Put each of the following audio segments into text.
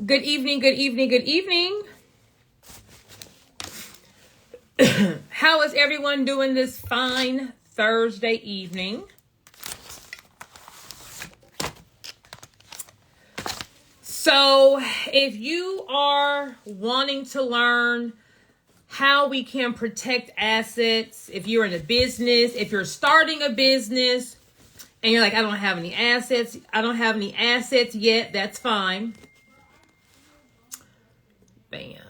Good evening, good evening, good evening. How is everyone doing this fine Thursday evening? So, if you are wanting to learn how we can protect assets, if you're in a business, if you're starting a business, and you're like, I don't have any assets yet, that's fine. Bam.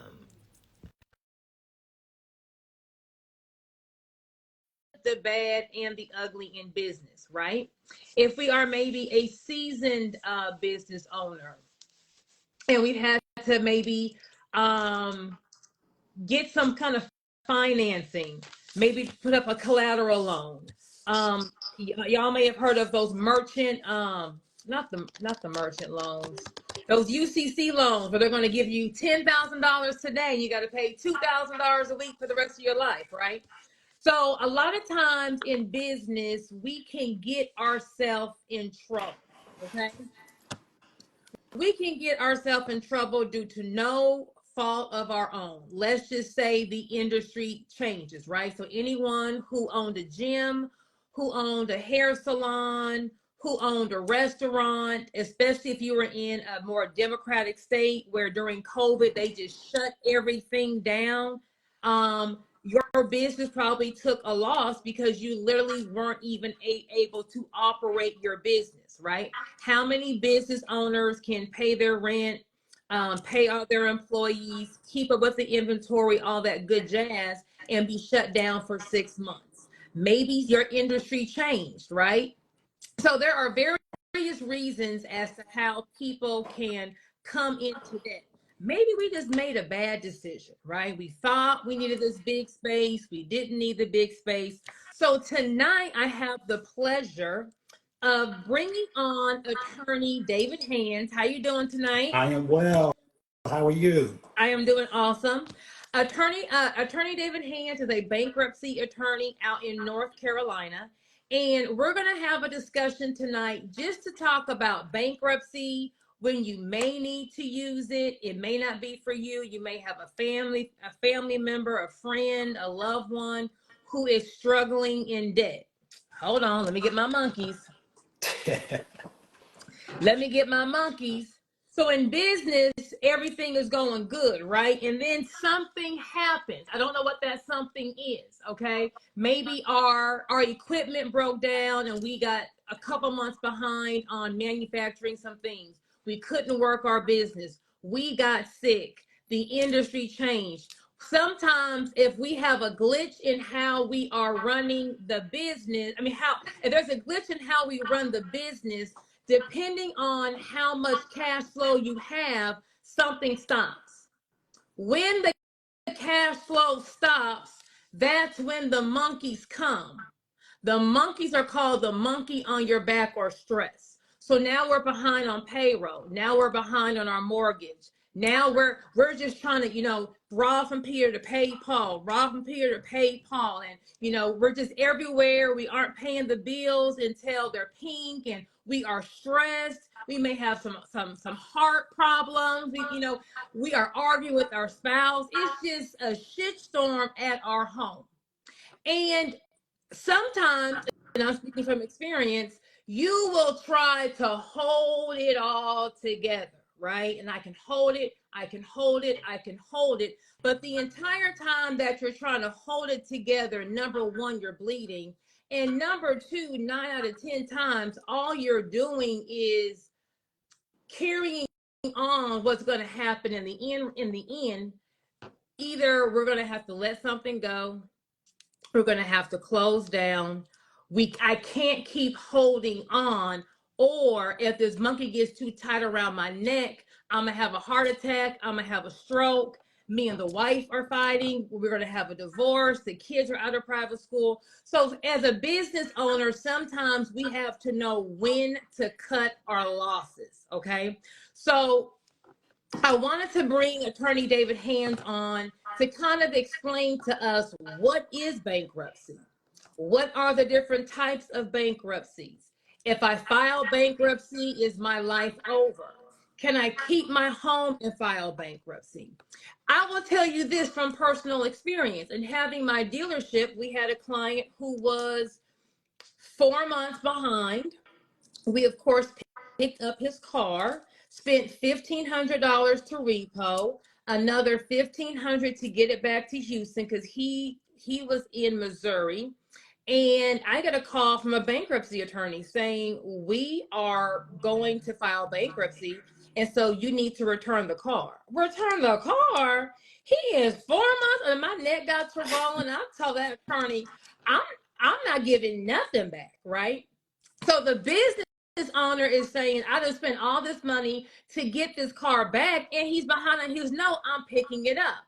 The bad and the ugly in business, right? If we are maybe a seasoned business owner and we've had to maybe um, get some kind of financing, maybe put up a collateral loan. Y'all may have heard of those merchant, not the merchant loans, those UCC loans where they're going to give you $10,000 today and you got to pay $2,000 a week for the rest of your life, right? So a lot of times in business, we can get ourselves in trouble. Okay. We can get ourselves in trouble due to no fault of our own. Let's just say the industry changes, right? So anyone who owned a gym, who owned a hair salon, who owned a restaurant, especially if you were in a more democratic state where during COVID they just shut everything down. Your business probably took a loss because you literally weren't even able to operate your business, right? How many business owners can pay their rent, pay all their employees, keep up with the inventory, all that good jazz, and be shut down for 6 months? Maybe your industry changed, right? So there are various reasons as to how people can come into debt. Maybe we just made a bad decision, right? We thought we needed this big space. We didn't need the big space. So tonight I have the pleasure of bringing on attorney David Hands. How you doing tonight? I am well. How are you? I am doing awesome. Attorney David Hands is a bankruptcy attorney out in North Carolina. And we're going to have a discussion tonight just to talk about bankruptcy, when you may need to use it. It may not be for you. You may have a family member, a friend, a loved one who is struggling in debt. Hold on, let me get my monkeys. Let me get my monkeys. So in business, everything is going good, right? And then something happens. I don't know what that something is, okay? Maybe our equipment broke down and we got a couple months behind on manufacturing some things. We couldn't work our business. We got sick. The industry changed. Sometimes if we have a glitch in how we are running the business, if there's a glitch in how we run the business, depending on how much cash flow you have, something stops. When the cash flow stops, that's when the monkeys come. The monkeys are called the monkey on your back or stress. So now we're behind on payroll. Now we're behind on our mortgage. Now we're just trying to, rob from Peter to pay Paul, rob from Peter to pay Paul. And, we're just everywhere. We aren't paying the bills until they're pink, and we are stressed. We may have some heart problems. We are arguing with our spouse. It's just a shitstorm at our home. And sometimes, and I'm speaking from experience, you will try to hold it all together, right? And I can hold it, I can hold it, I can hold it. But the entire time that you're trying to hold it together, number one, you're bleeding. And number two, 9 out of 10 times, all you're doing is carrying on what's going to happen in the end. Either we're going to have to let something go, we're going to have to close down. I can't keep holding on. Or if this monkey gets too tight around my neck, I'm going to have a heart attack. I'm going to have a stroke. Me and the wife are fighting. We're going to have a divorce. The kids are out of private school. So as a business owner, sometimes we have to know when to cut our losses. Okay. So I wanted to bring attorney David Hands on to kind of explain to us, what is bankruptcy? What are the different types of bankruptcies? If I file bankruptcy, is my life over? Can I keep my home and file bankruptcy? I will tell you this from personal experience. And having my dealership, we had a client who was 4 months behind. We, of course, picked up his car, spent $1,500 to repo, another $1,500 to get it back to Houston because he was in Missouri. And I got a call from a bankruptcy attorney saying, we are going to file bankruptcy. And so you need to return the car. Return the car? He is 4 months and my neck got swollen. I told that attorney, I'm not giving nothing back, right? So the business owner is saying, I just spent all this money to get this car back, and he's behind and he was, no, I'm picking it up.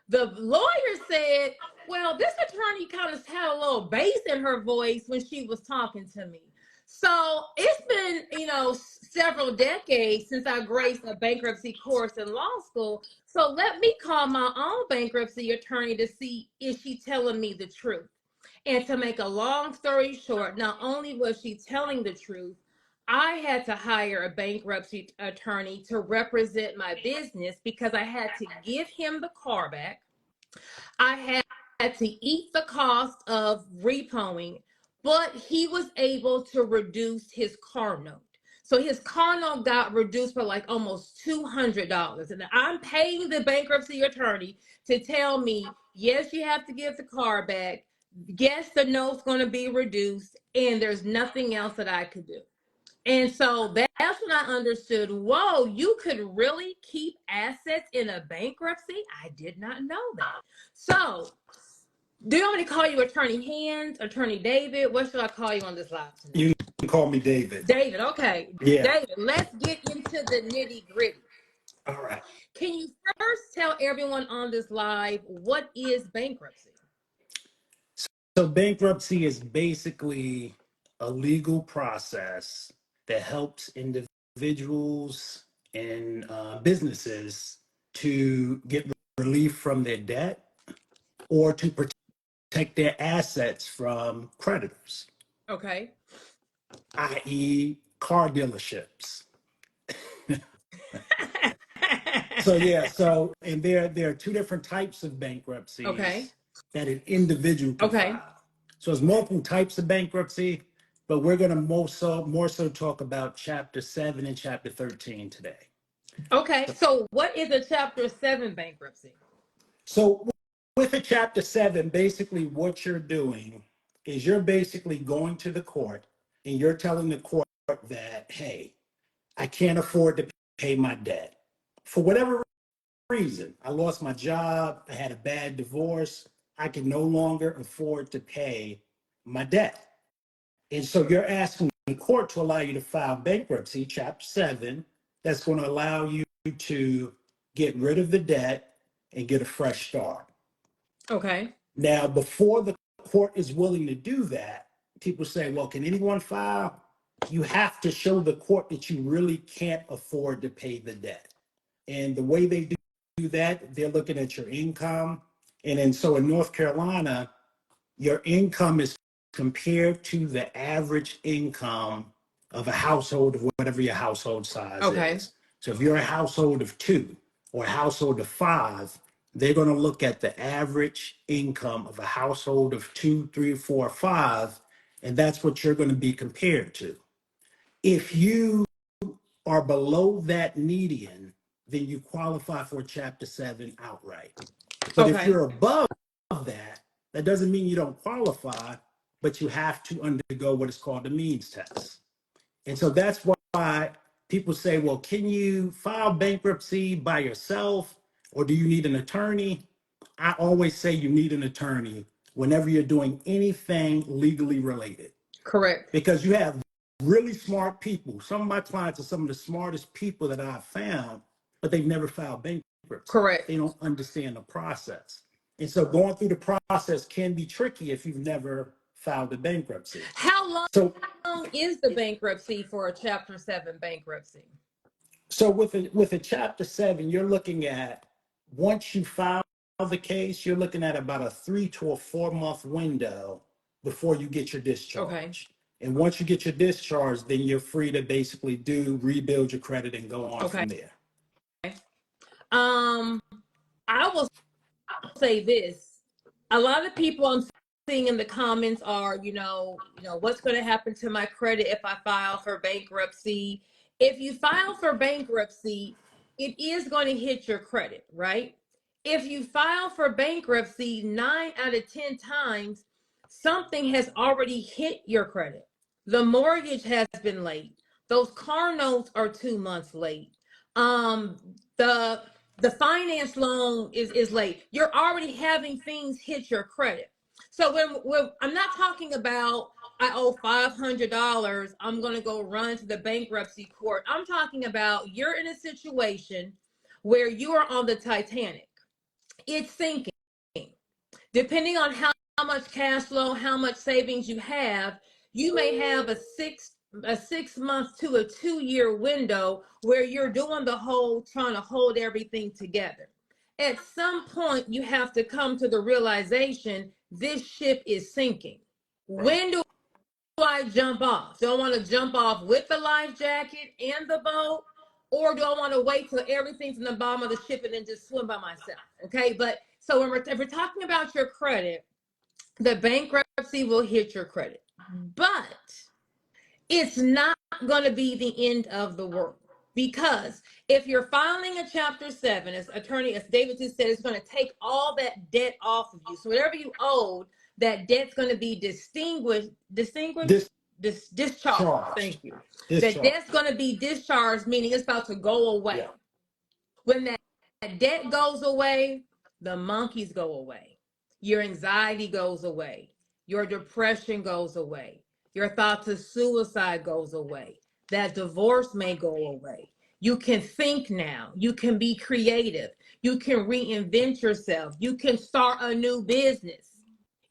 The lawyer said, well, this attorney kind of had a little bass in her voice when she was talking to me. So it's been, several decades since I graced a bankruptcy course in law school. So let me call my own bankruptcy attorney to see if she's telling me the truth. And to make a long story short, not only was she telling the truth, I had to hire a bankruptcy attorney to represent my business because I had to give him the car back. I had to eat the cost of repoing, but he was able to reduce his car note. So his car note got reduced by like almost $200. And I'm paying the bankruptcy attorney to tell me, yes, you have to give the car back. Yes, the note's going to be reduced, and there's nothing else that I could do. And so that's when I understood, whoa, you could really keep assets in a bankruptcy? I did not know that. So do you want me to call you Attorney Hands, Attorney David? What should I call you on this live tonight? You can call me David. David, okay. Yeah. David, let's get into the nitty gritty. All right. Can you first tell everyone on this live, what is bankruptcy? So bankruptcy is basically a legal process that helps individuals and businesses to get relief from their debt or to protect their assets from creditors. Okay. I.e. car dealerships. And there are two different types of bankruptcies. Okay. That an individual can file. So there's multiple types of bankruptcy, but we're going to more so talk about Chapter 7 and Chapter 13 today. Okay, so what is a Chapter 7 bankruptcy? So with a Chapter 7, basically what you're doing is you're basically going to the court and you're telling the court that, hey, I can't afford to pay my debt. For whatever reason, I lost my job, I had a bad divorce, I can no longer afford to pay my debt. And so you're asking the court to allow you to file bankruptcy, Chapter 7, that's going to allow you to get rid of the debt and get a fresh start. Okay. Now, before the court is willing to do that, people say, well, can anyone file? You have to show the court that you really can't afford to pay the debt. And the way they do that, they're looking at your income. And then so in North Carolina, your income is compared to the average income of a household of whatever your household size is. So if you're a household of 2 or a household of 5, they're going to look at the average income of a household of 2, 3, 4, 5, and that's what you're going to be compared to. If you are below that median, then you qualify for Chapter 7 outright. But if you're above that, that doesn't mean you don't qualify, but you have to undergo what is called the means test. And so that's why people say, well, can you file bankruptcy by yourself or do you need an attorney? I always say you need an attorney whenever you're doing anything legally related. Correct. Because you have really smart people. Some of my clients are some of the smartest people that I've found, but they've never filed bankruptcy. Correct. They don't understand the process. And so going through the process can be tricky if you've never filed a bankruptcy. How long is the bankruptcy for a Chapter 7 bankruptcy? So with a Chapter 7, you're looking at, once you file the case, you're looking at about a 3 to a 4 month window before you get your discharge. And once you get your discharge, then you're free to basically rebuild your credit and go on Okay. from there. I will say this. A lot of people I'm seeing in the comments are, what's going to happen to my credit if I file for bankruptcy? If you file for bankruptcy, it is going to hit your credit, right? If you file for bankruptcy 9 out of 10 times, something has already hit your credit. The mortgage has been late. Those car notes are 2 months late. The finance loan is late. You're already having things hit your credit. So when I'm not talking about I owe $500, I'm going to go run to the bankruptcy court. I'm talking about you're in a situation where you are on the Titanic. It's sinking. Depending on how much cash flow, how much savings you have, you may have a 6 month to a 2 year window where you're doing the whole trying to hold everything together. At some point, you have to come to the realization this ship is sinking. When do I jump off? Do I want to jump off with the life jacket and the boat? Or do I want to wait till everything's in the bottom of the ship and then just swim by myself? Okay, but so if we're talking about your credit, the bankruptcy will hit your credit. But it's not going to be the end of the world. Because if you're filing a Chapter 7, as David just said, it's going to take all that debt off of you. So whatever you owed, that debt's going to be discharged. Thank you. That debt's going to be discharged, meaning it's about to go away. Yeah. When that debt goes away, the monkeys go away. Your anxiety goes away. Your depression goes away. Your thoughts of suicide goes away. That divorce may go away. You can think now. You can be creative. You can reinvent yourself. You can start a new business.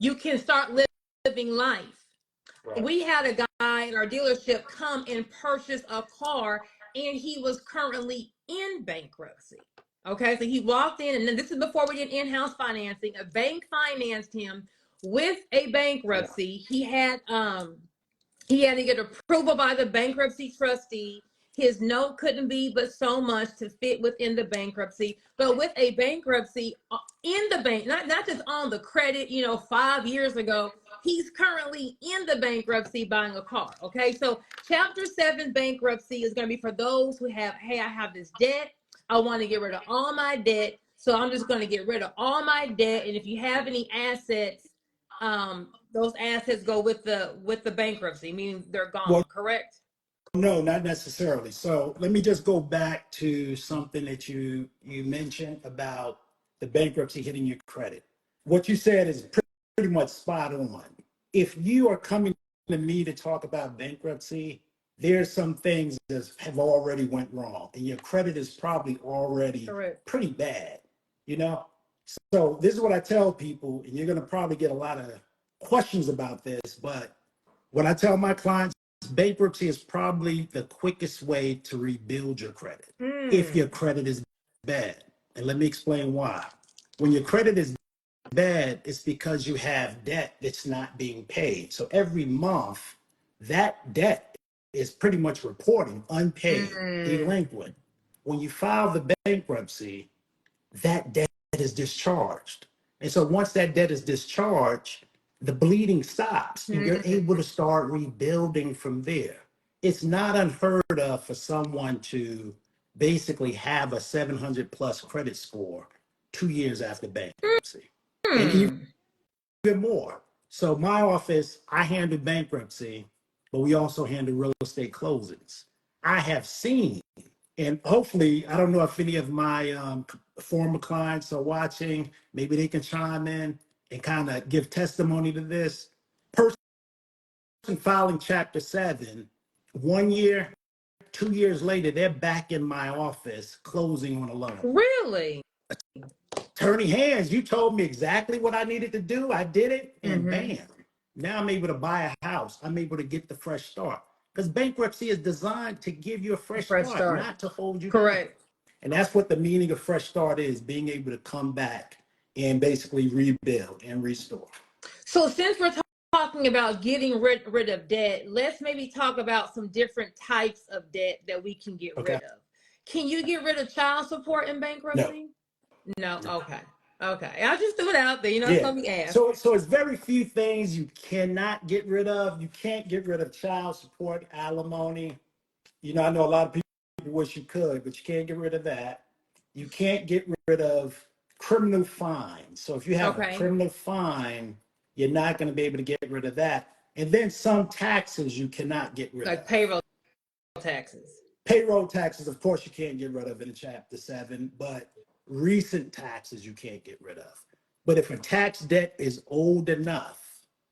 You can start living life. Right. We had a guy in our dealership come and purchase a car, and he was currently in bankruptcy. Okay, so he walked in, and then this is before we did in-house financing. A bank financed him with a bankruptcy. Yeah. He had to get approval by the bankruptcy trustee. His note couldn't be but so much to fit within the bankruptcy. But with a bankruptcy in the bank, not just on the credit, 5 years ago, he's currently in the bankruptcy buying a car. Okay, so Chapter 7 bankruptcy is going to be for those who have, hey, I have this debt. I want to get rid of all my debt. So I'm just going to get rid of all my debt. And if you have any assets, those assets go with the bankruptcy, meaning they're gone, well, correct? No, not necessarily. So let me just go back to something that you mentioned about the bankruptcy hitting your credit. What you said is pretty much spot on. If you are coming to me to talk about bankruptcy, there's some things that have already went wrong, and your credit is probably already correct. Pretty bad, So this is what I tell people, and you're going to probably get a lot of questions about this, but when I tell my clients, bankruptcy is probably the quickest way to rebuild your credit if your credit is bad. And let me explain why. When your credit is bad, it's because you have debt that's not being paid. So every month, that debt is pretty much reporting unpaid, delinquent. When you file the bankruptcy, that debt is discharged. And so once that debt is discharged, the bleeding stops and you're able to start rebuilding from there. It's not unheard of for someone to basically have a 700 plus credit score 2 years after bankruptcy. And even more. So my office, I handle bankruptcy, but we also handle real estate closings. I have seen, and hopefully, I don't know if any of my former clients are watching, maybe they can chime in and kind of give testimony to this. Person filing Chapter 7, 1 year, 2 years later, they're back in my office closing on a loan. Really? Attorney Hands, you told me exactly what I needed to do. I did it, and bam. Now I'm able to buy a house. I'm able to get the fresh start. Because bankruptcy is designed to give you a fresh start, not to hold you down. And that's what the meaning of fresh start is, being able to come back and basically rebuild and restore. So since we're talking talking about getting rid of debt, let's maybe talk about some different types of debt that we can get Okay. rid of. Can you get rid of child support in No. bankruptcy? No. Okay. Okay. I just threw it out there. You know, it's Yeah. gonna be asked. So it's very few things you cannot get rid of. You can't get rid of child support, alimony. I know a lot of people wish you could, but you can't get rid of that. You can't get rid of criminal fines. So if you have a Okay. criminal fine, you're not going to be able to get rid of that. And then some taxes you cannot get rid Like of. payroll taxes. Payroll taxes, of course, you can't get rid of in Chapter 7, but recent taxes you can't get rid of. But if a tax debt is old enough,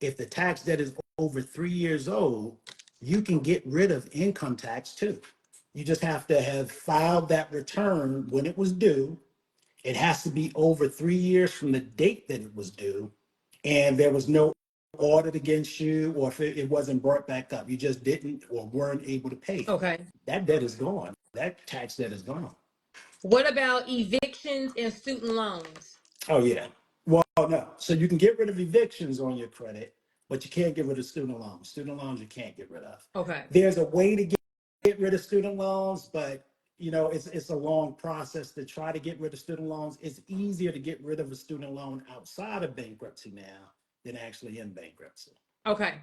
if the tax debt is over 3 years old, you can get rid of income tax too. You just have to have filed that return when it was due. It has to be over 3 years from the date that it was due, and there was no audit against you, or if it wasn't brought back up, you just didn't or weren't able to pay it. Okay. That debt is gone. That tax debt is gone. What about evictions and student loans? Oh yeah. Well, no. So you can get rid of evictions on your credit, but you can't get rid of student loans. Student loans you can't get rid of. Okay. There's a way to get rid of student loans, but it's a long process to try to get rid of student loans. It's easier to get rid of a student loan outside of bankruptcy now than actually in bankruptcy. Okay.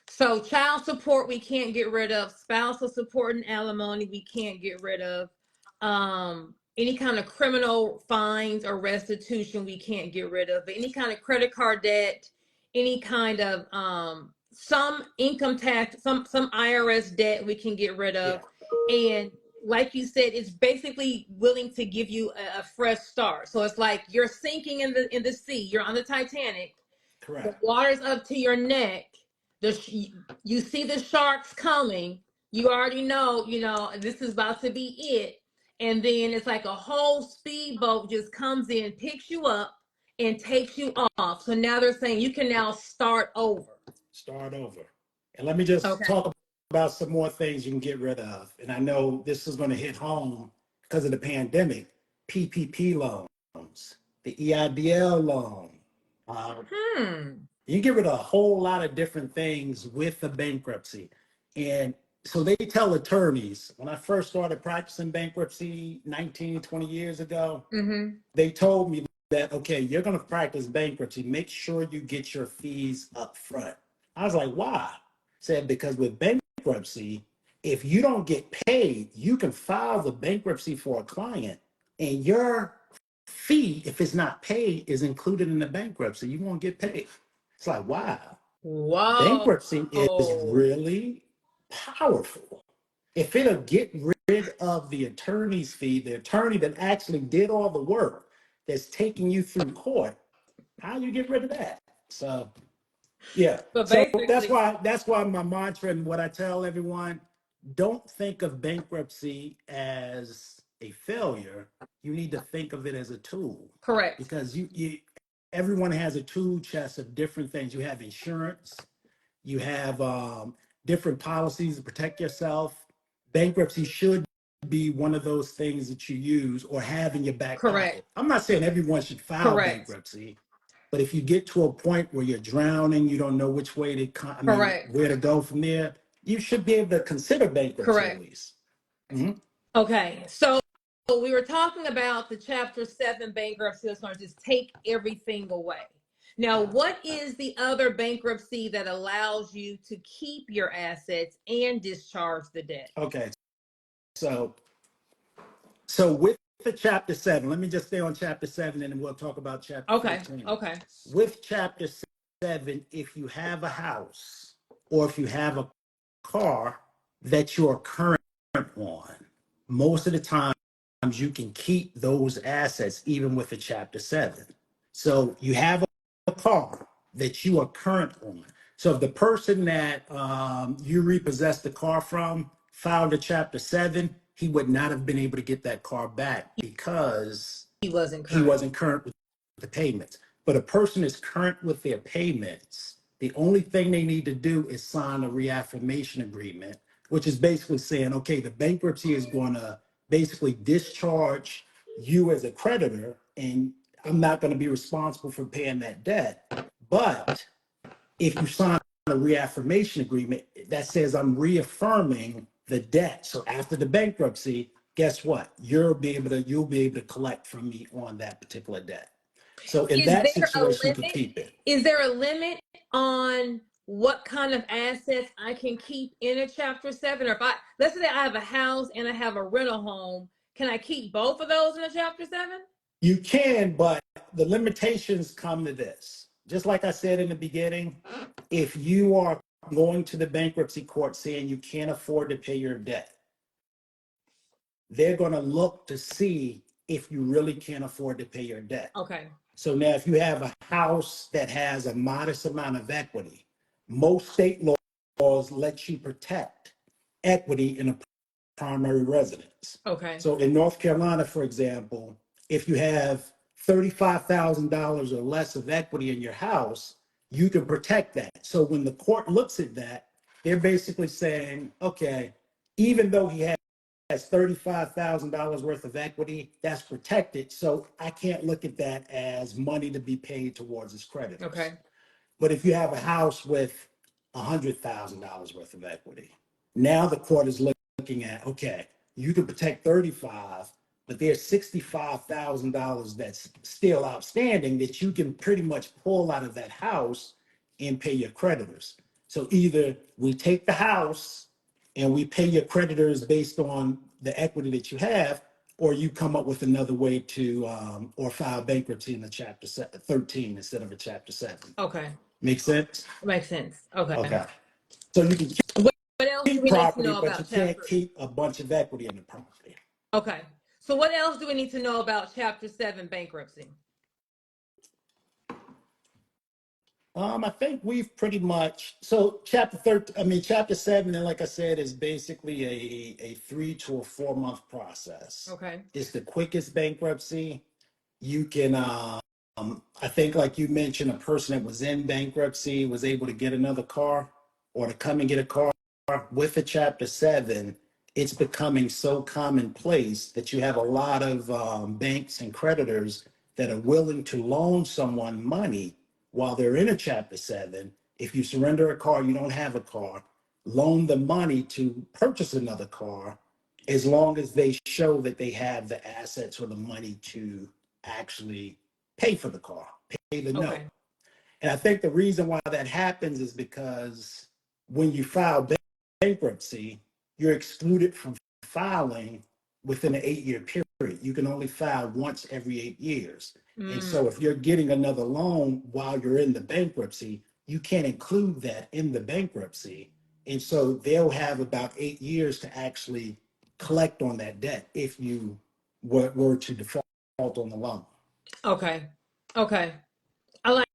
So child support we can't get rid of, spousal support and alimony we can't get rid of. Any kind of criminal fines or restitution we can't get rid of. But any kind of credit card debt, any kind of some income tax, some IRS debt we can get rid of. Yeah. And like you said, it's basically willing to give you a fresh start. So it's like you're sinking in the sea. You're on the Titanic. The Correct. water's up to your neck. You see the sharks coming. You already know, this is about to be it. And then it's like a whole speedboat just comes in, picks you up, and takes you off. So now they're saying you can now start over. Start over. And let me just Okay. talk about some more things you can get rid of. And I know this is going to hit home because of the pandemic. PPP loans, the EIDL loan. You get rid of a whole lot of different things with the bankruptcy. And so they tell attorneys, when I first started practicing bankruptcy 19, 20 years ago, they told me that, okay, you're going to practice bankruptcy. Make sure you get your fees up front. I was like, why? Said, because with bankruptcy, if you don't get paid, you can file the bankruptcy for a client and your fee, if it's not paid, is included in the bankruptcy. You won't get paid. It's like, wow. Whoa. Bankruptcy is really powerful. If it'll get rid of the attorney's fee, the attorney that actually did all the work that's taking you through court, how do you get rid of that? So yeah. But So basically, that's why my mantra and what I tell everyone, don't think of bankruptcy as a failure. You need to think of it as a tool. correct. Because everyone has a tool chest of different things. You have insurance, you have different policies to protect yourself. Bankruptcy should be one of those things that you use or have in your back Correct. pocket. I'm not saying everyone should file Correct. bankruptcy, but if you get to a point where you're drowning, you don't know which way to, Correct. where to go from there, you should be able to consider bankruptcy at Correct. least. Mm-hmm. Okay. So we were talking about the Chapter 7 bankruptcy that's going to just take everything away. Now, what is the other bankruptcy that allows you to keep your assets and discharge the debt? Okay. So with the Chapter 7, let me just stay on Chapter 7 and then we'll talk about Chapter Okay. 14. Okay. With Chapter 7, if you have a house or if you have a car that you're current on, most of the times you can keep those assets even with the Chapter 7. So you have a car that you are current on. So if the person that you repossessed the car from filed a Chapter 7, he would not have been able to get that car back because He wasn't he current. wasn't current with the payments. But a person is current with their payments. The only thing they need to do is sign a reaffirmation agreement, which is basically saying, okay, the bankruptcy is going to basically discharge you as a creditor, and I'm not going to be responsible for paying that debt. But if you sign a reaffirmation agreement that says I'm reaffirming the debt. So after the bankruptcy, guess what? You'll be able to collect from me on that particular debt. So in Is that there a situation, you can limit? keep it. Is there a limit on what kind of assets I can keep in a Chapter 7? Or if let's say I have a house and I have a rental home, can I keep both of those in a Chapter 7? You can, but the limitations come to this. Just like I said in the beginning, if you are going to the bankruptcy court saying you can't afford to pay your debt, they're going to look to see if you really can't afford to pay your debt. Okay. So now, if you have a house that has a modest amount of equity, most state laws let you protect equity in a primary residence. Okay. So in North Carolina, for example, if you have $35,000 or less of equity in your house, you can protect that. So when the court looks at that, they're basically saying, okay, even though he has $35,000 worth of equity, that's protected. So I can't look at that as money to be paid towards his creditors. Okay. But if you have a house with $100,000 worth of equity, now the court is looking at, okay, you can protect 35, but there's $65,000 that's still outstanding that you can pretty much pull out of that house and pay your creditors. So either we take the house and we pay your creditors based on the equity that you have, or you come up with another way to, or file bankruptcy in a Chapter 13 instead of a Chapter 7. Okay. Make sense? Makes sense. Okay. Okay. So you can What else do keep we need to property, know but you about can't Chapter? keep a bunch of equity in the property. Okay. So what else do we need to know about Chapter 7 bankruptcy? I think we've pretty much, so Chapter 7, and like I said, is basically a 3 to 4 month process. Okay. It's the quickest bankruptcy. You can, I think, like you mentioned, a person that was in bankruptcy was able to get another car or to come and get a car. With a Chapter 7, it's becoming so commonplace that you have a lot of banks and creditors that are willing to loan someone money while they're in a Chapter 7. If you surrender a car, you don't have a car, loan the money to purchase another car, as long as they show that they have the assets or the money to actually pay for the car, pay the note. Okay. And I think the reason why that happens is because when you file bankruptcy, you're excluded from filing within an 8-year period. You can only file once every 8 years. And so if you're getting another loan while you're in the bankruptcy, you can't include that in the bankruptcy. And so they'll have about 8 years to actually collect on that debt if you were to default on the loan. Okay. Okay. I like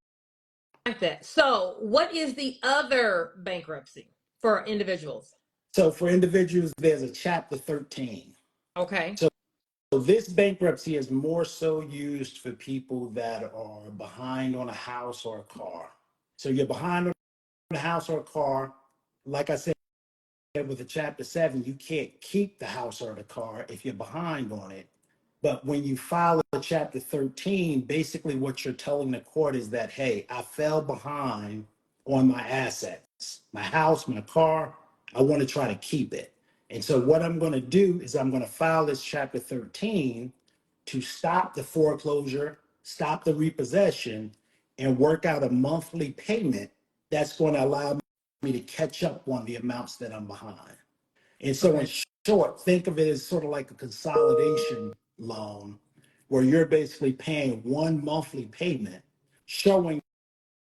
that. So what is the other bankruptcy for individuals? So for individuals, there's a Chapter 13. Okay. So this bankruptcy is more so used for people that are behind on a house or a car. So you're behind on a house or a car. Like I said, with a Chapter 7, you can't keep the house or the car if you're behind on it. But when you file a Chapter 13, basically what you're telling the court is that, hey, I fell behind on my assets, my house, my car. I want to try to keep it. And so what I'm going to do is I'm going to file this Chapter 13 to stop the foreclosure, stop the repossession, and work out a monthly payment that's going to allow me to catch up on the amounts that I'm behind. And so in short, think of it as sort of like a consolidation loan where you're basically paying one monthly payment, showing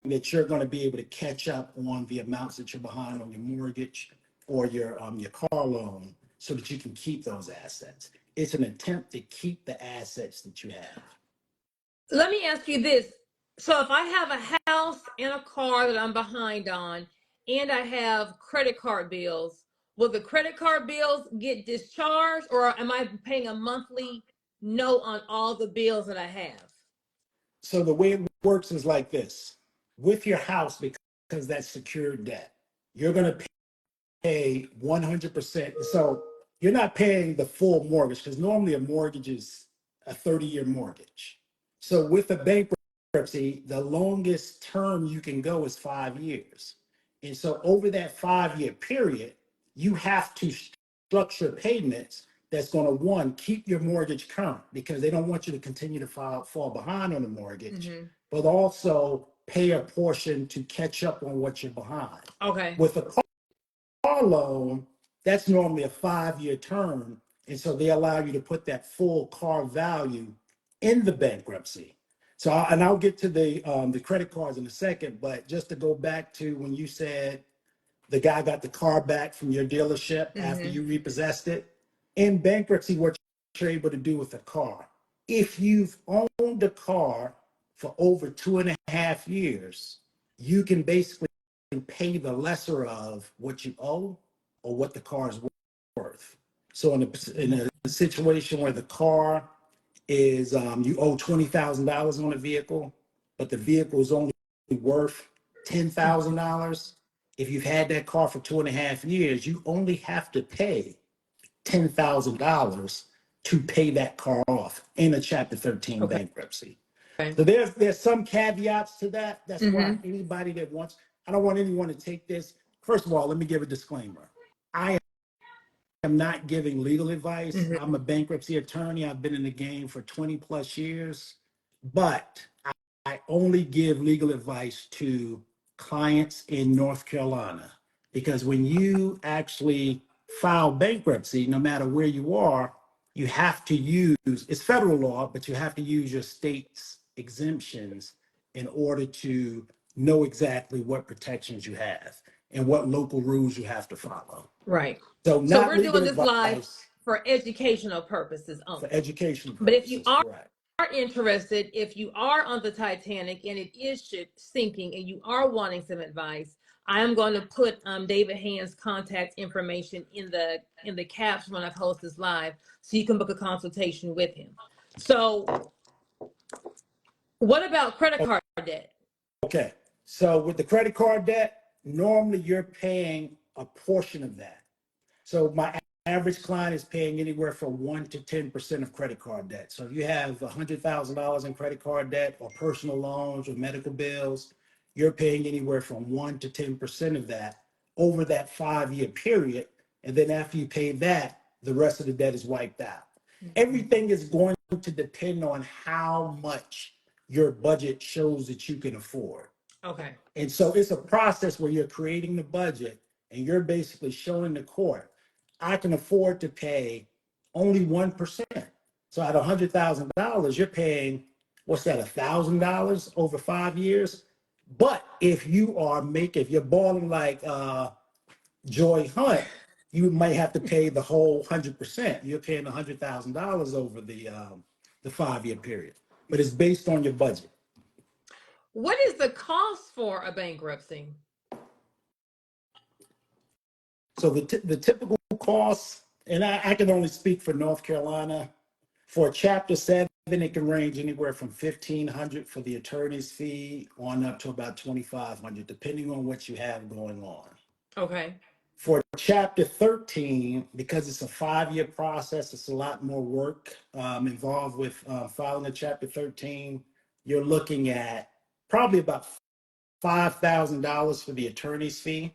that you're going to be able to catch up on the amounts that you're behind on your mortgage or your car loan so that you can keep those assets. It's an attempt to keep the assets that you have. Let me ask you this. So if I have a house and a car that I'm behind on, and I have credit card bills, will the credit card bills get discharged, or am I paying a monthly note on all the bills that I have? So the way it works is like this. With your house, because that's secured debt, you're going to pay 100%. So you're not paying the full mortgage because normally a mortgage is a 30-year mortgage. So with a bankruptcy, bankruptcy, the longest term you can go is 5 years. And so over that 5 year period, you have to structure payments that's going to, one, keep your mortgage current because they don't want you to continue to fall behind on the mortgage, but also pay a portion to catch up on what you're behind. Okay. With a car loan, that's normally a 5 year term. And so they allow you to put that full car value in the bankruptcy. So, and I'll get to the credit cards in a second, but just to go back to when you said the guy got the car back from your dealership after you repossessed it. In bankruptcy, what you're able to do with a car, if you've owned a car for over 2.5 years, you can basically pay the lesser of what you owe or what the car is worth. So in a situation where the car is you owe $20,000 on a vehicle, but the vehicle is only worth $10,000. If you've had that car for 2.5 years, you only have to pay $10,000 to pay that car off in a Chapter 13 bankruptcy. So there's some caveats to that. That's why anybody that wants, I don't want anyone to take this. First of all, let me give a disclaimer. I am not giving legal advice. I'm a bankruptcy attorney. I've been in the game for 20 plus years, but I only give legal advice to clients in North Carolina because when you actually file bankruptcy, no matter where you are, you have to use, it's federal law, but you have to use your state's exemptions in order to know exactly what protections you have and what local rules you have to follow. Right. So So not we're legal doing this live advice for educational purposes only. for educational But if you purposes, correct. are interested, if you are on the Titanic and it is sinking and you are wanting some advice, I am going to put David Hand's contact information in the caption when I post this live, so you can book a consultation with him. So, what about credit card debt? Okay, so with the credit card debt, normally you're paying a portion of that. So my average client is paying anywhere from 1 to 10% of credit card debt. So if you have $100,000 in credit card debt or personal loans or medical bills, you're paying anywhere from 1 to 10% of that over that 5 year period. And then after you pay that, the rest of the debt is wiped out. Everything is going to depend on how much your budget shows that you can afford. Okay. And so it's a process where you're creating the budget and you're basically showing the court, I can afford to pay only 1%. So at $100,000, you're paying, what's that, $1,000 over 5 years? But if you're balling like Joy Hunt, you might have to pay the whole 100%. You're paying $100,000 over the 5 year period, but it's based on your budget. What is the cost for a bankruptcy? So the typical costs, and I can only speak for North Carolina, for Chapter 7, it can range anywhere from $1,500 for the attorney's fee on up to about $2,500, depending on what you have going on. Okay. For Chapter 13, because it's a 5 year process, it's a lot more work involved with filing a Chapter 13. You're looking at probably about $5,000 for the attorney's fee,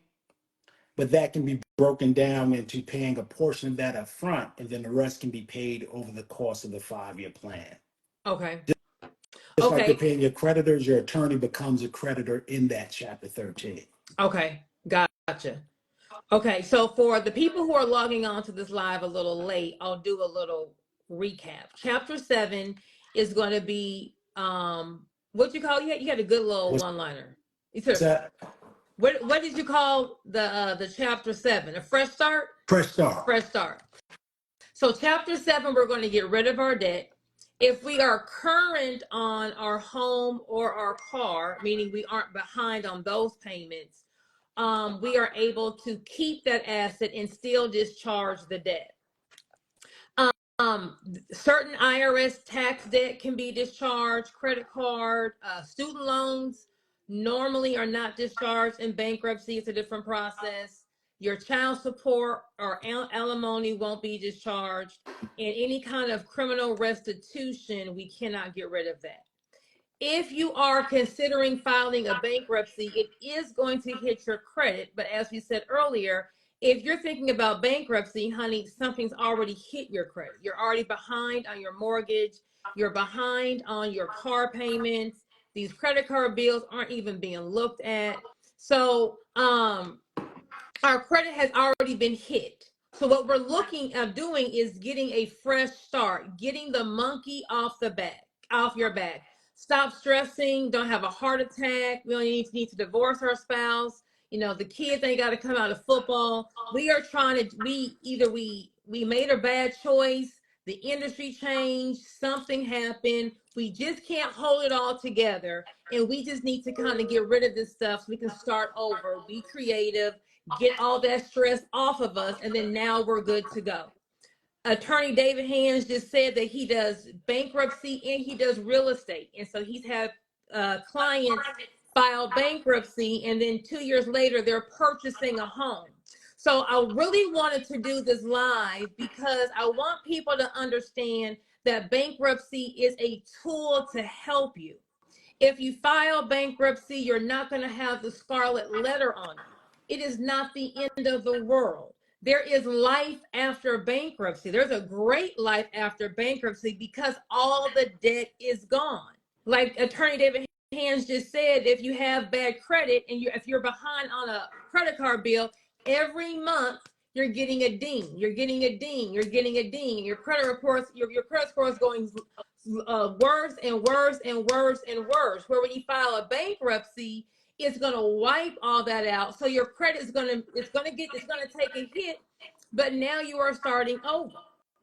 but that can be broken down into paying a portion of that up front, and then the rest can be paid over the course of the 5 year plan. Okay. Just like you're paying your creditors, your attorney becomes a creditor in that Chapter 13. Okay. Gotcha. Okay, so for the people who are logging on to this live a little late, I'll do a little recap. Chapter 7 is going to be what you call, you had a good little one-liner. What did you call the Chapter 7? A fresh start? Fresh start. Fresh start. So Chapter 7, we're going to get rid of our debt. If we are current on our home or our car, meaning we aren't behind on those payments, we are able to keep that asset and still discharge the debt. Certain IRS tax debt can be discharged, credit card, student loans normally are not discharged in bankruptcy. It's a different process. Your child support or alimony won't be discharged. And any kind of criminal restitution, we cannot get rid of that. if you are considering filing a bankruptcy, it is going to hit your credit. But as we said earlier, if you're thinking about bankruptcy, honey, something's already hit your credit. You're already behind on your mortgage. You're behind on your car payments. These credit card bills aren't even being looked at. So, our credit has already been hit. So what we're looking at doing is getting a fresh start, getting the monkey off your back. Stop stressing. Don't have a heart attack. We don't need to divorce our spouse. The kids ain't got to come out of football. We are trying to. We made a bad choice. The industry changed. Something happened. We just can't hold it all together, and we just need to kind of get rid of this stuff so we can start over. Be creative, get all that stress off of us, and then now we're good to go. Attorney David Hands just said that he does bankruptcy and he does real estate. And so he's had clients file bankruptcy, and then 2 years later, they're purchasing a home. So I really wanted to do this live because I want people to understand that bankruptcy is a tool to help you. If you file bankruptcy, you're not going to have the scarlet letter on you. It is not the end of the world. There is life after bankruptcy. There's a great life after bankruptcy because all the debt is gone. Like Attorney David Hands just said, if you have bad credit and if you're behind on a credit card bill, every month you're getting a ding. You're getting a ding. You're getting a ding. And your credit reports, your credit score is going worse and worse and worse and worse. Where when you file a bankruptcy, it's going to wipe all that out. So your credit is going to take a hit, but now you are starting over,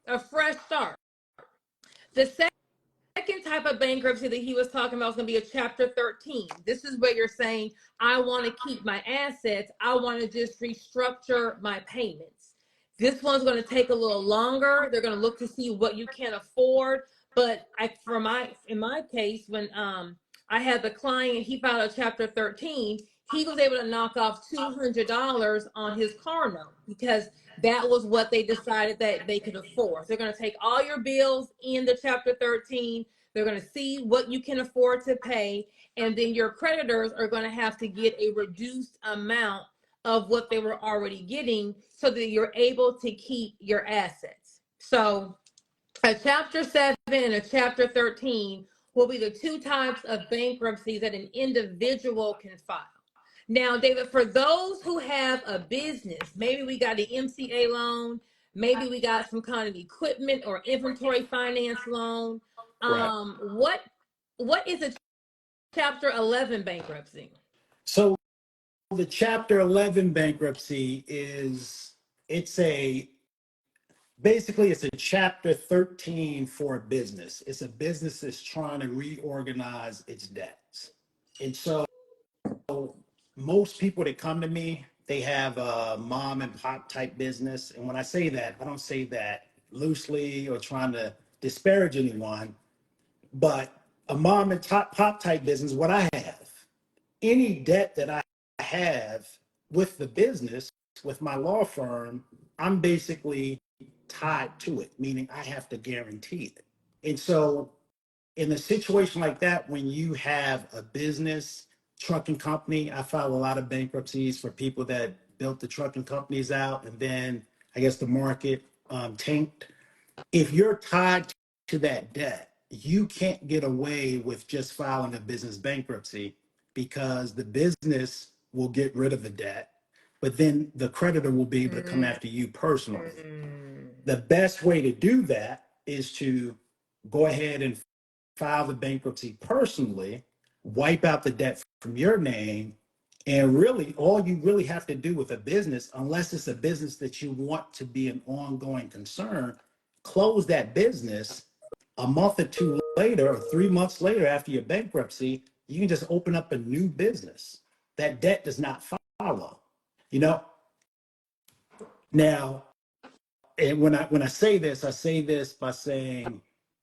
a fresh start. The second type of bankruptcy that he was talking about was going to be a Chapter 13. This is where you're saying, I want to keep my assets. I want to just restructure my payments. This one's going to take a little longer. They're going to look to see what you can afford. But in my case, when I had the client, he filed a Chapter 13, he was able to knock off $200 on his car note because that was what they decided that they could afford. So they're going to take all your bills in the Chapter 13. They're going to see what you can afford to pay. And then your creditors are going to have to get a reduced amount of what they were already getting so that you're able to keep your assets. So a Chapter 7 and a Chapter 13 will be the two types of bankruptcies that an individual can file. Now, David, for those who have a business, maybe we got an MCA loan, maybe we got some kind of equipment or inventory finance loan. Right. What is a Chapter 11 bankruptcy? So the Chapter 11 bankruptcy basically it's a Chapter 13 for a business. It's a business that's trying to reorganize its debts. And so most people that come to me, they have a mom and pop type business. And when I say that, I don't say that loosely or trying to disparage anyone, but a mom and pop type business, what I have, any debt that I have with the business, with my law firm, I'm basically tied to it, meaning I have to guarantee it. And so in a situation like that, when you have a business trucking company, I file a lot of bankruptcies for people that built the trucking companies out, and then I guess the market tanked. If you're tied to that debt, you can't get away with just filing a business bankruptcy because the business will get rid of the debt, but then the creditor will be able to come after you personally. The best way to do that is to go ahead and file the bankruptcy personally, wipe out the debt from your name, and really all you really have to do with a business, unless it's a business that you want to be an ongoing concern, close that business. A month or two later, or 3 months later after your bankruptcy, you can just open up a new business. That debt does not follow. You know, now, and when I say this, I say this by saying,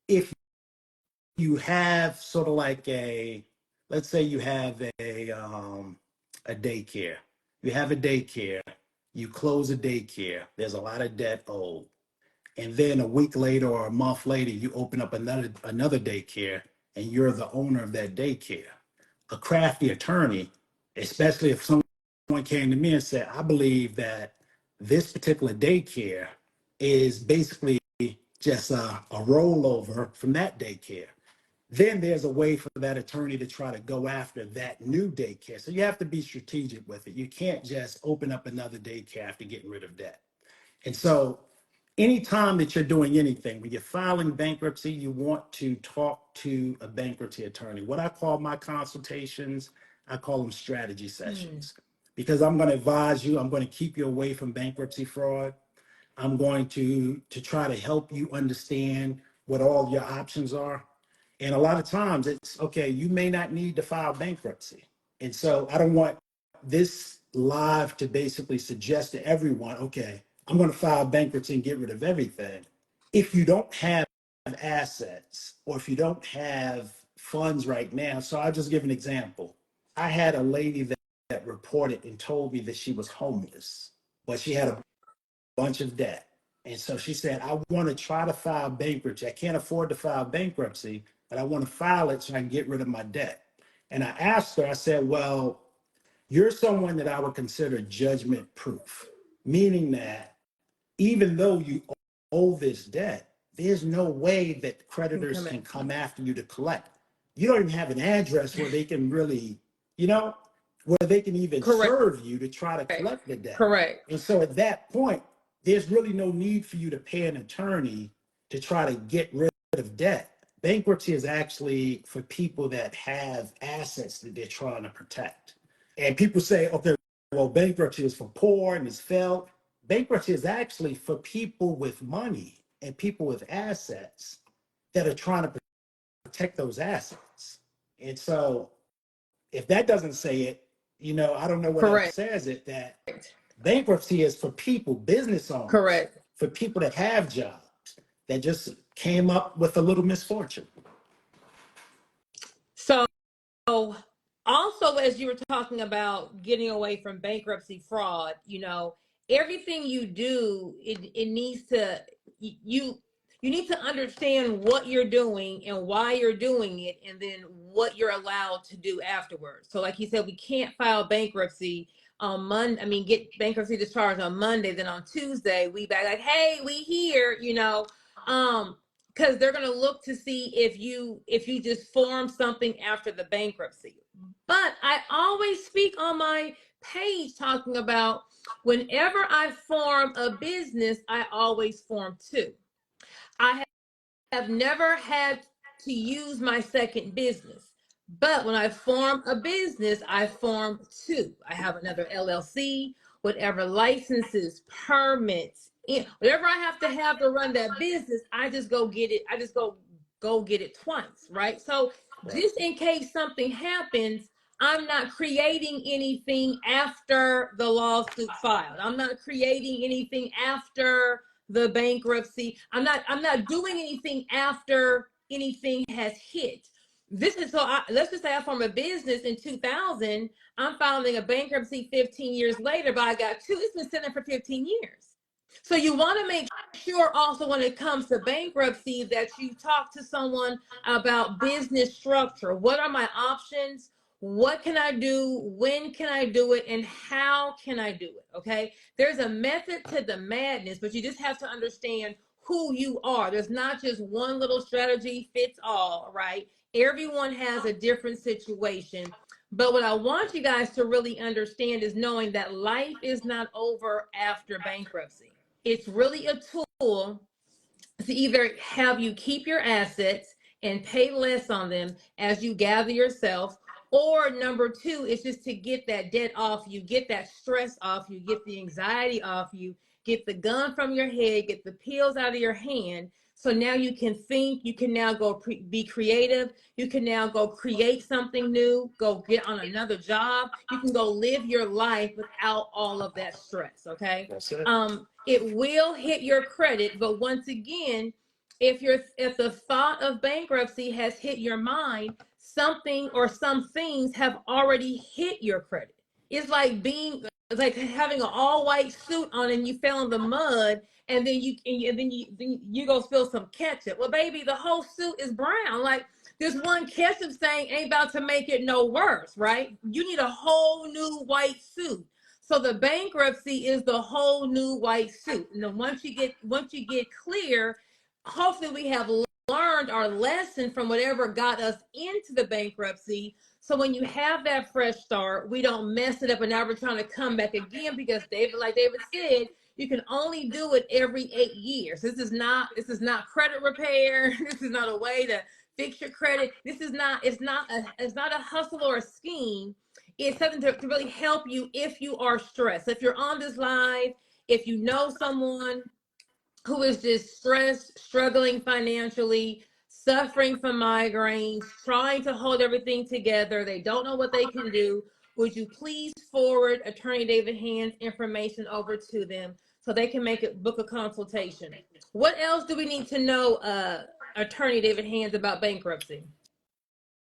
if you have sort of like let's say you have a daycare. You have a daycare, you close a daycare, there's a lot of debt owed. And then a week later or a month later, you open up another daycare, and you're the owner of that daycare. A crafty attorney, especially if someone came to me and said, I believe that this particular daycare is basically just a rollover from that daycare, then there's a way for that attorney to try to go after that new daycare. So you have to be strategic with it. You can't just open up another daycare after getting rid of that. And so anytime that you're doing anything, when you're filing bankruptcy, you want to talk to a bankruptcy attorney. What I call my consultations, I call them strategy sessions, because I'm going to advise you, I'm going to keep you away from bankruptcy fraud. I'm going to try to help you understand what all your options are. And a lot of times it's okay, you may not need to file bankruptcy. And so I don't want this live to basically suggest to everyone, okay, I'm going to file bankruptcy and get rid of everything. If you don't have assets or if you don't have funds right now, so I'll just give an example. I had a lady that reported and told me that she was homeless, but she had a bunch of debt. And so she said, I want to try to file bankruptcy. I can't afford to file bankruptcy, but I want to file it so I can get rid of my debt. And I asked her, I said, well, you're someone that I would consider judgment proof, meaning that even though you owe this debt, there's no way that creditors can come after you to collect. You don't even have an address where they can really, where they can even serve you to try to collect the debt. Correct. And so at that point, there's really no need for you to pay an attorney to try to get rid of debt. Bankruptcy is actually for people that have assets that they're trying to protect. And people say, okay, well, bankruptcy is for poor and it's failed. Bankruptcy is actually for people with money and people with assets that are trying to protect those assets. And so if that doesn't say it, I don't know what else says it, that bankruptcy is for people, business owners, for people that have jobs that just came up with a little misfortune. So also, as you were talking about getting away from bankruptcy fraud, everything you do, it needs to, you need to understand what you're doing and why you're doing it, and then what you're allowed to do afterwards. So like you said, we can't file bankruptcy on Monday, get bankruptcy discharge on Monday, then on Tuesday we back like, hey, we here, because they're going to look to see if you just form something after the bankruptcy. But I always speak on my page talking about whenever I form a business, I always form two. I have never had to use my second business. But when I form a business, I form two. I have another LLC, whatever licenses, permits, whatever I have to run that business, I just go get it. I just go get it twice, right? So just in case something happens, I'm not creating anything after the lawsuit filed. I'm not creating anything after the bankruptcy. I'm not doing anything after anything has hit. This is let's just say I form a business in 2000. I'm filing a bankruptcy 15 years later, but I got two. It's been sitting for 15 years. So you want to make sure also when it comes to bankruptcy that you talk to someone about business structure. What are my options? What can I do? When can I do it? And how can I do it? Okay. There's a method to the madness, but you just have to understand who you are. There's not just one little strategy fits all, right? Everyone has a different situation. But what I want you guys to really understand is knowing that life is not over after bankruptcy. It's really a tool to either have you keep your assets and pay less on them as you gather yourself, or number two is just to get that debt off you, get that stress off you, get the anxiety off you, get the gun from your head, get the pills out of your hand. So now you can think, you can now go be creative, you can now go create something new, go get on another job, you can go live your life without all of that stress, okay? That's it. It will hit your credit, but once again, if the thought of bankruptcy has hit your mind, something or some things have already hit your credit. It's like having an all white suit on and you fell in the mud, and then you go spill some ketchup. Well, baby, the whole suit is brown. Like, This one ketchup stain ain't about to make it no worse, right? You need a whole new white suit. So the bankruptcy is the whole new white suit. And then once you get clear, hopefully we have learned our lesson from whatever got us into the bankruptcy. So when you have that fresh start, we don't mess it up and now we're trying to come back again because like David said, you can only do it every 8 years. This is not credit repair. This is not a way to fix your credit. It's not a hustle or a scheme. It's something to really help you if you are stressed. If you're on this live, if you know someone who is just stressed, struggling financially, suffering from migraines, trying to hold everything together, they don't know what they can do, would you please forward Attorney David Hand's information over to them so they can book a consultation? What else do we need to know, Attorney David Hands, about bankruptcy?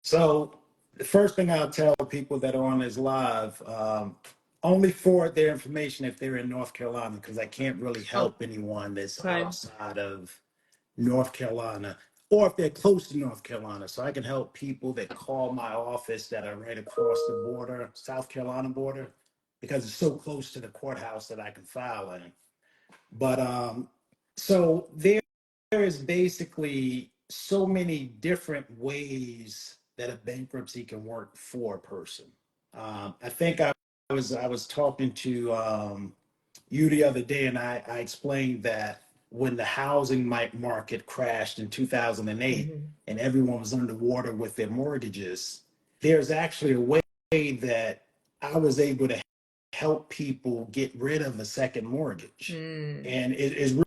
So the first thing I'll tell people that are on this live, only forward their information if they're in North Carolina, because I can't really help anyone that's Okay. outside of North Carolina, or if they're close to North Carolina. So I can help people that call my office that are right across the border, South Carolina border, because it's so close to the courthouse that I can file in. But so there is basically so many different ways that a bankruptcy can work for a person. I think I was talking to you the other day, and I explained that when the housing market crashed in 2008 and everyone was underwater with their mortgages, there's actually a way that I was able to help people get rid of a second mortgage. And it is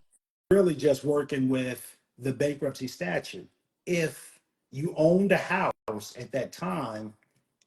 really just working with the bankruptcy statute. If you owned a house at that time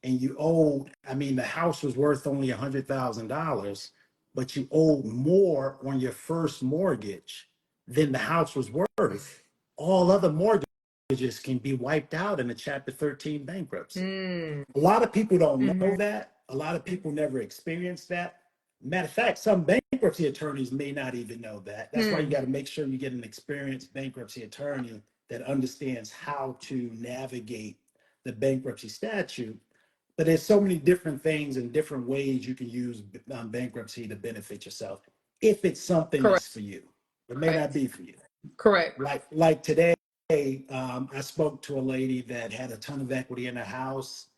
and you owed, I mean, the house was worth only $100,000, but you owed more on your first mortgage than the house was worth, all other mortgages can be wiped out in a Chapter 13 bankruptcy. A lot of people don't know that. A lot of people never experience that. Matter of fact, some bankruptcy attorneys may not even know that. That's why you got to make sure you get an experienced bankruptcy attorney that understands how to navigate the bankruptcy statute. But there's so many different things and different ways you can use bankruptcy to benefit yourself if it's something Correct. that's for you. It may not be for you. Correct. Like today, I spoke to a lady that had a ton of equity in her house,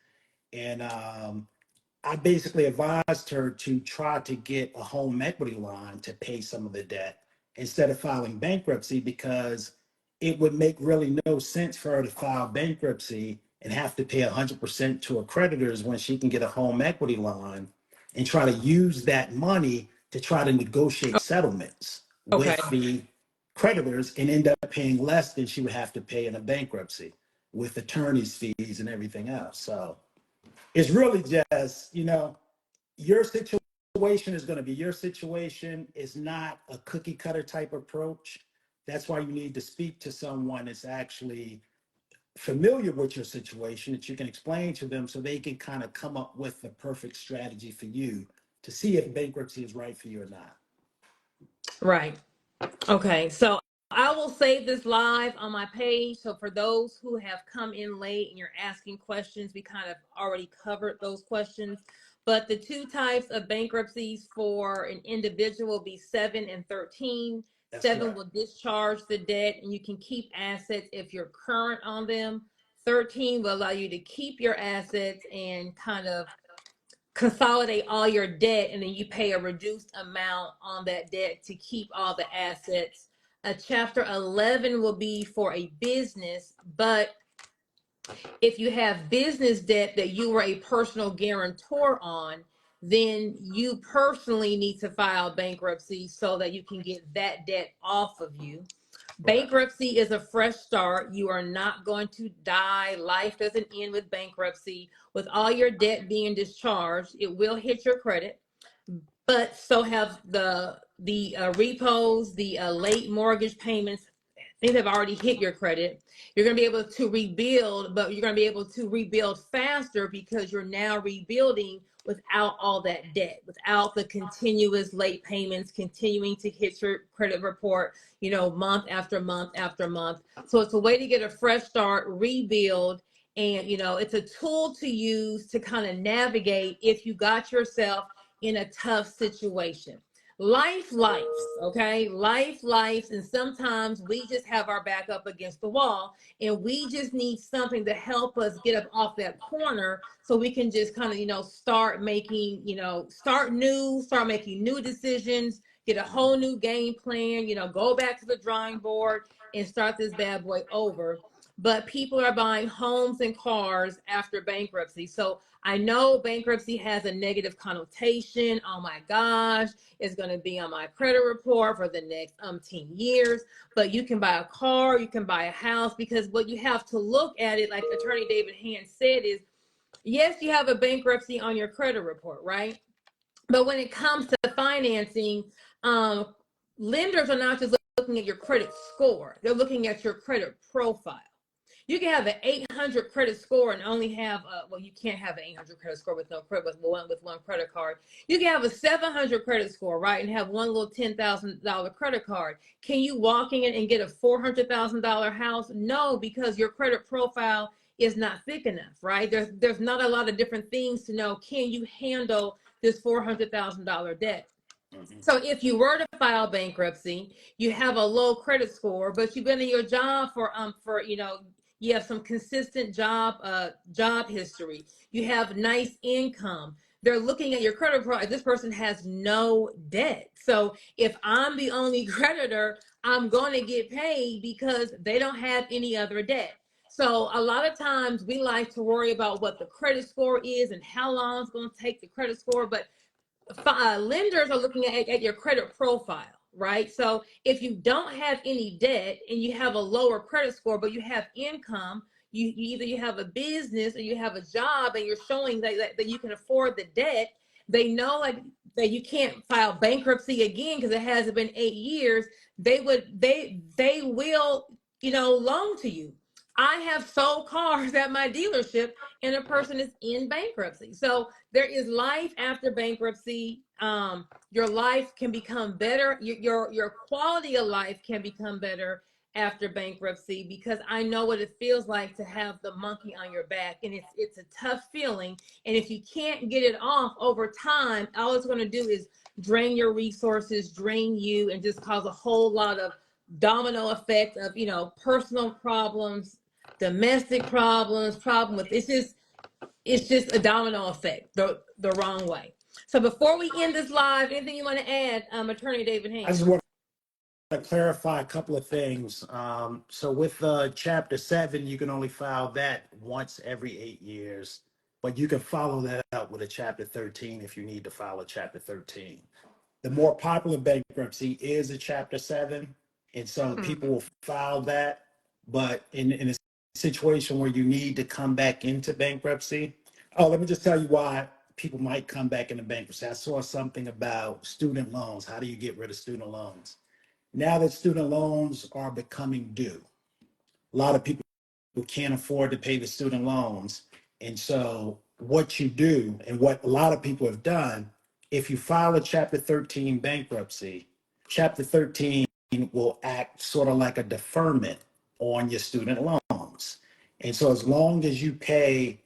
and I basically advised her to try to get a home equity line to pay some of the debt instead of filing bankruptcy, because it would make really no sense for her to file bankruptcy and have to pay 100% to her creditors when she can get a home equity line and try to use that money to try to negotiate settlements with the creditors and end up paying less than she would have to pay in a bankruptcy with attorney's fees and everything else. So it's really just, your situation is going to be your situation. It's not a cookie cutter type approach. That's why you need to speak to someone that's actually familiar with your situation that you can explain to them so they can kind of come up with the perfect strategy for you to see if bankruptcy is right for you or not. Right. Okay. So I will save this live on my page. So for those who have come in late and you're asking questions, we kind of already covered those questions. But the two types of bankruptcies for an individual will be 7 and 13. That's 7 right. will discharge the debt and you can keep assets if you're current on them. 13 will allow you to keep your assets and kind of consolidate all your debt, and then you pay a reduced amount on that debt to keep all the assets. Chapter 11 will be for a business, but if you have business debt that you were a personal guarantor on, then you personally need to file bankruptcy so that you can get that debt off of you. Bankruptcy is a fresh start. You are not going to die. Life doesn't end with bankruptcy. With all your debt being discharged, it will hit your credit, but so have the repos, the late mortgage payments. Things have already hit your credit. You're going to be able to rebuild, but you're going to be able to rebuild faster because you're now rebuilding without all that debt, without the continuous late payments continuing to hit your credit report, month after month after month. So it's a way to get a fresh start, rebuild, And, it's a tool to use to kind of navigate if you got yourself in a tough situation. Life, okay? Life, and sometimes we just have our back up against the wall and we just need something to help us get up off that corner so we can just kind of, start making, start making new decisions, get a whole new game plan, go back to the drawing board and start this bad boy over. But people are buying homes and cars after bankruptcy. So I know bankruptcy has a negative connotation. Oh my gosh, it's going to be on my credit report for the next 10 years. But you can buy a car, you can buy a house, because what you have to look at it, like Attorney David Hand said, is yes, you have a bankruptcy on your credit report, right? But when it comes to financing, lenders are not just looking at your credit score, they're looking at your credit profile. You can have an 800 credit score and only have you can't have an 800 credit score with no credit with one credit card. You can have a 700 credit score, right, and have one little $10,000 credit card. Can you walk in and get a $400,000 house? No, because your credit profile is not thick enough, right? There's not a lot of different things to know. Can you handle this $400,000 debt? So if you were to file bankruptcy, you have a low credit score, but you've been in your job for you have some consistent job history. You have nice income. They're looking at your credit profile. This person has no debt. So if I'm the only creditor, I'm going to get paid because they don't have any other debt. So a lot of times we like to worry about what the credit score is and how long it's going to take the credit score, but lenders are looking at your credit profile, right? So if you don't have any debt and you have a lower credit score, but you have income, you either you have a business or you have a job and you're showing that you can afford the debt, they know that you can't file bankruptcy again because it hasn't been 8 years. They will loan to you. I have sold cars at my dealership and a person is in bankruptcy. So there is life after bankruptcy. Your life can become better. Your quality of life can become better after bankruptcy, because I know what it feels like to have the monkey on your back, and it's a tough feeling. And if you can't get it off over time, all it's going to do is drain your resources, drain you, and just cause a whole lot of domino effect of personal problems, domestic problems, problem with it's just a domino effect the wrong way. So before we end this live, anything you want to add, Attorney David I just Hand? want to clarify a couple of things. So with Chapter 7, you can only file that once every 8 years, but you can follow that up with a Chapter 13 if you need to file a Chapter 13. The more popular bankruptcy is a Chapter 7, and so people will file that. But in a situation where you need to come back into bankruptcy, let me just tell you why people might come back into bankruptcy. I saw something about student loans. How do you get rid of student loans? Now that student loans are becoming due, a lot of people who can't afford to pay the student loans. And so what you do, and what a lot of people have done, if you file a Chapter 13 bankruptcy, Chapter 13 will act sort of like a deferment on your student loans. And so as long as you pay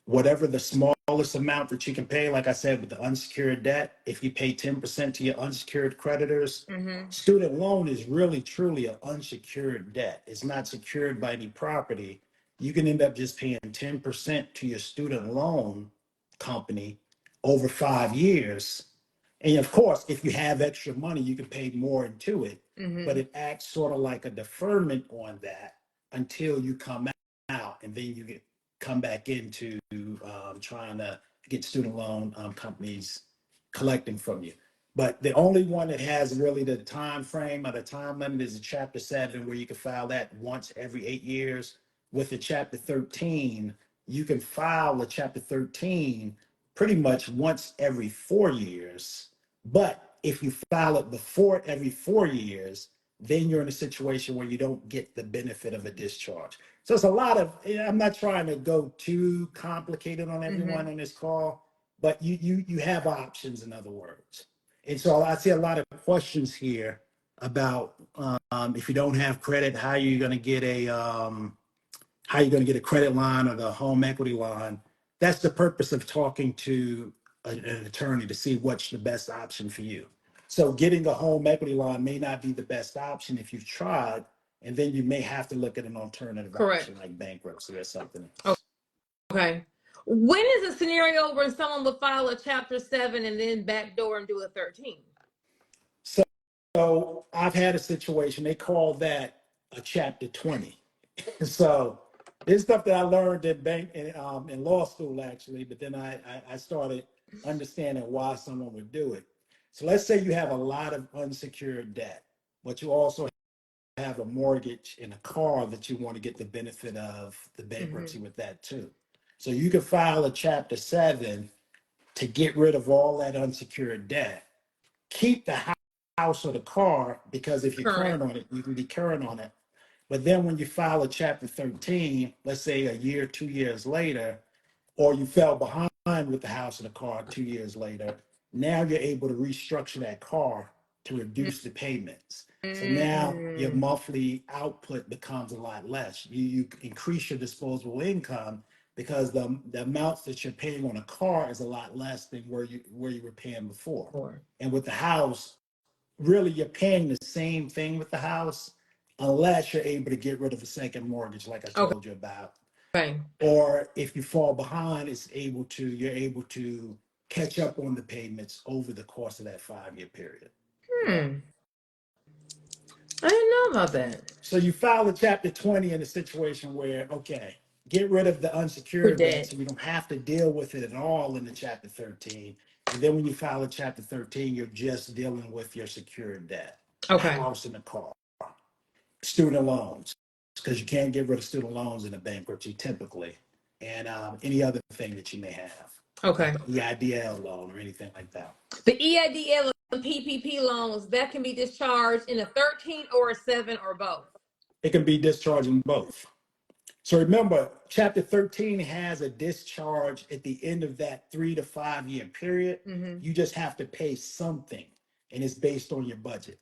whatever the smallest amount that you can pay, like I said, with the unsecured debt, if you pay 10% to your unsecured creditors, student loan is really truly an unsecured debt. It's not secured by any property. You can end up just paying 10% to your student loan company over 5 years. And of course, if you have extra money, you can pay more into it, but it acts sort of like a deferment on that until you come out, and then you come back into trying to get student loan companies collecting from you. But the only one that has really the time frame or the time limit is a Chapter 7, where you can file that once every 8 years. With the Chapter 13, you can file a Chapter 13 pretty much once every 4 years. But if you file it before every 4 years, then you're in a situation where you don't get the benefit of a discharge. So it's a lot of, I'm not trying to go too complicated on everyone on this call, but you have options, in other words. And so I see a lot of questions here about if you don't have credit, how are you going to get how you're going to get a credit line or the home equity line. That's the purpose of talking to an attorney to see what's the best option for you. So getting a home equity line may not be the best option if you've tried, and then you may have to look at an alternative option like bankruptcy or something else. Okay. When is a scenario where someone will file a Chapter 7 and then backdoor and do a 13? So I've had a situation, they call that a Chapter 20. So this stuff that I learned in law school, actually, but then I started understanding why someone would do it. So let's say you have a lot of unsecured debt, but you also have a mortgage and a car that you want to get the benefit of the bankruptcy with that too. So you can file a Chapter 7 to get rid of all that unsecured debt, keep the house or the car, because if you're current on it, you can be current on it. But then when you file a Chapter 13, let's say a year, 2 years later, or you fell behind with the house or the car 2 years later, now you're able to restructure that car to reduce the payments. So now your monthly output becomes a lot less. You increase your disposable income because the amounts that you're paying on a car is a lot less than where you were paying before. And with the house, really you're paying the same thing with the house unless you're able to get rid of a second mortgage like I told you about. Or if you fall behind, you're able to catch up on the payments over the course of that 5-year period. I didn't know about that. So you file a Chapter 20 in a situation where, okay, get rid of the unsecured debt so you don't have to deal with it at all in the Chapter 13. And then when you file a Chapter 13, you're just dealing with your secured debt, the house and the car, student loans, because you can't get rid of student loans in a bankruptcy typically, and any other thing that you may have. Like the EIDL loan or anything like that. The EIDL and PPP loans, that can be discharged in a 13 or a 7 or both. It can be discharged in both. So remember, Chapter 13 has a discharge at the end of that 3 to 5 year period. You just have to pay something, and it's based on your budget.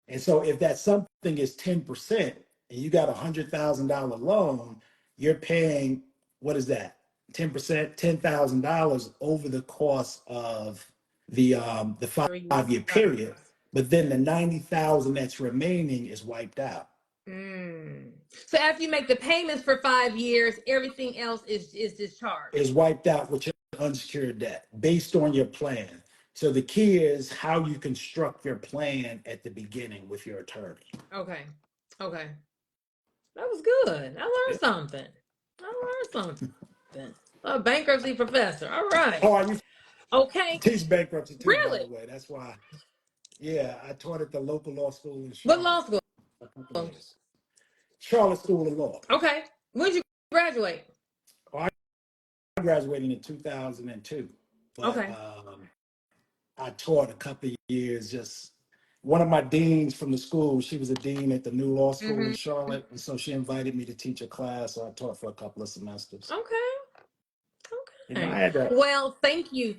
And so if that something is 10% and you got $100,000 loan, you're paying, what is that? 10%, $10,000 over the course of the 5-year period. But then the 90,000 that's remaining is wiped out. So after you make the payments for 5 years, everything else is discharged. Is wiped out with your unsecured debt based on your plan. So the key is how you construct your plan at the beginning with your attorney. Okay. That was good. I learned something. A bankruptcy professor. All right. Oh, I used to teach bankruptcy too, really? by the way. That's why. Yeah, I taught at the local law school in What Charlotte. law school? Charlotte School of Law. Okay. When did you graduate? Oh, I graduated in 2002. But, I taught a couple of years. Just one of my deans from the school, she was a dean at the new law school in Charlotte, and so she invited me to teach a class. So I taught for a couple of semesters. Well, thank you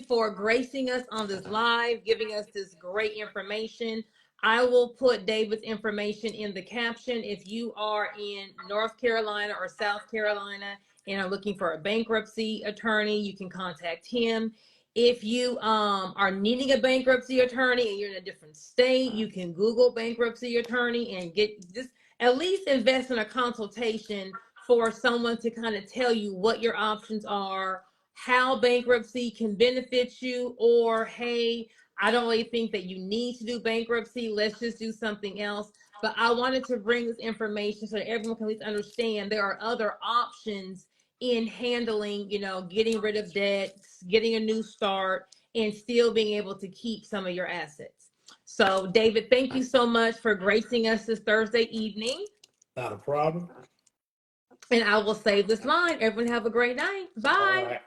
for gracing us on this live, giving us this great information. I will put David's information in the caption. If you are in North Carolina or South Carolina and are looking for a bankruptcy attorney, you can contact him. If you are needing a bankruptcy attorney and you're in a different state, you can Google bankruptcy attorney and get just at least invest in a consultation for someone to kind of tell you what your options are, how bankruptcy can benefit you, or hey, I don't really think that you need to do bankruptcy. Let's just do something else. But I wanted to bring this information so that everyone can at least understand there are other options in handling, getting rid of debt, getting a new start, and still being able to keep some of your assets. So, David, thank you so much for gracing us this Thursday evening. Not a problem. And I will save this line. Everyone have a great night. Bye.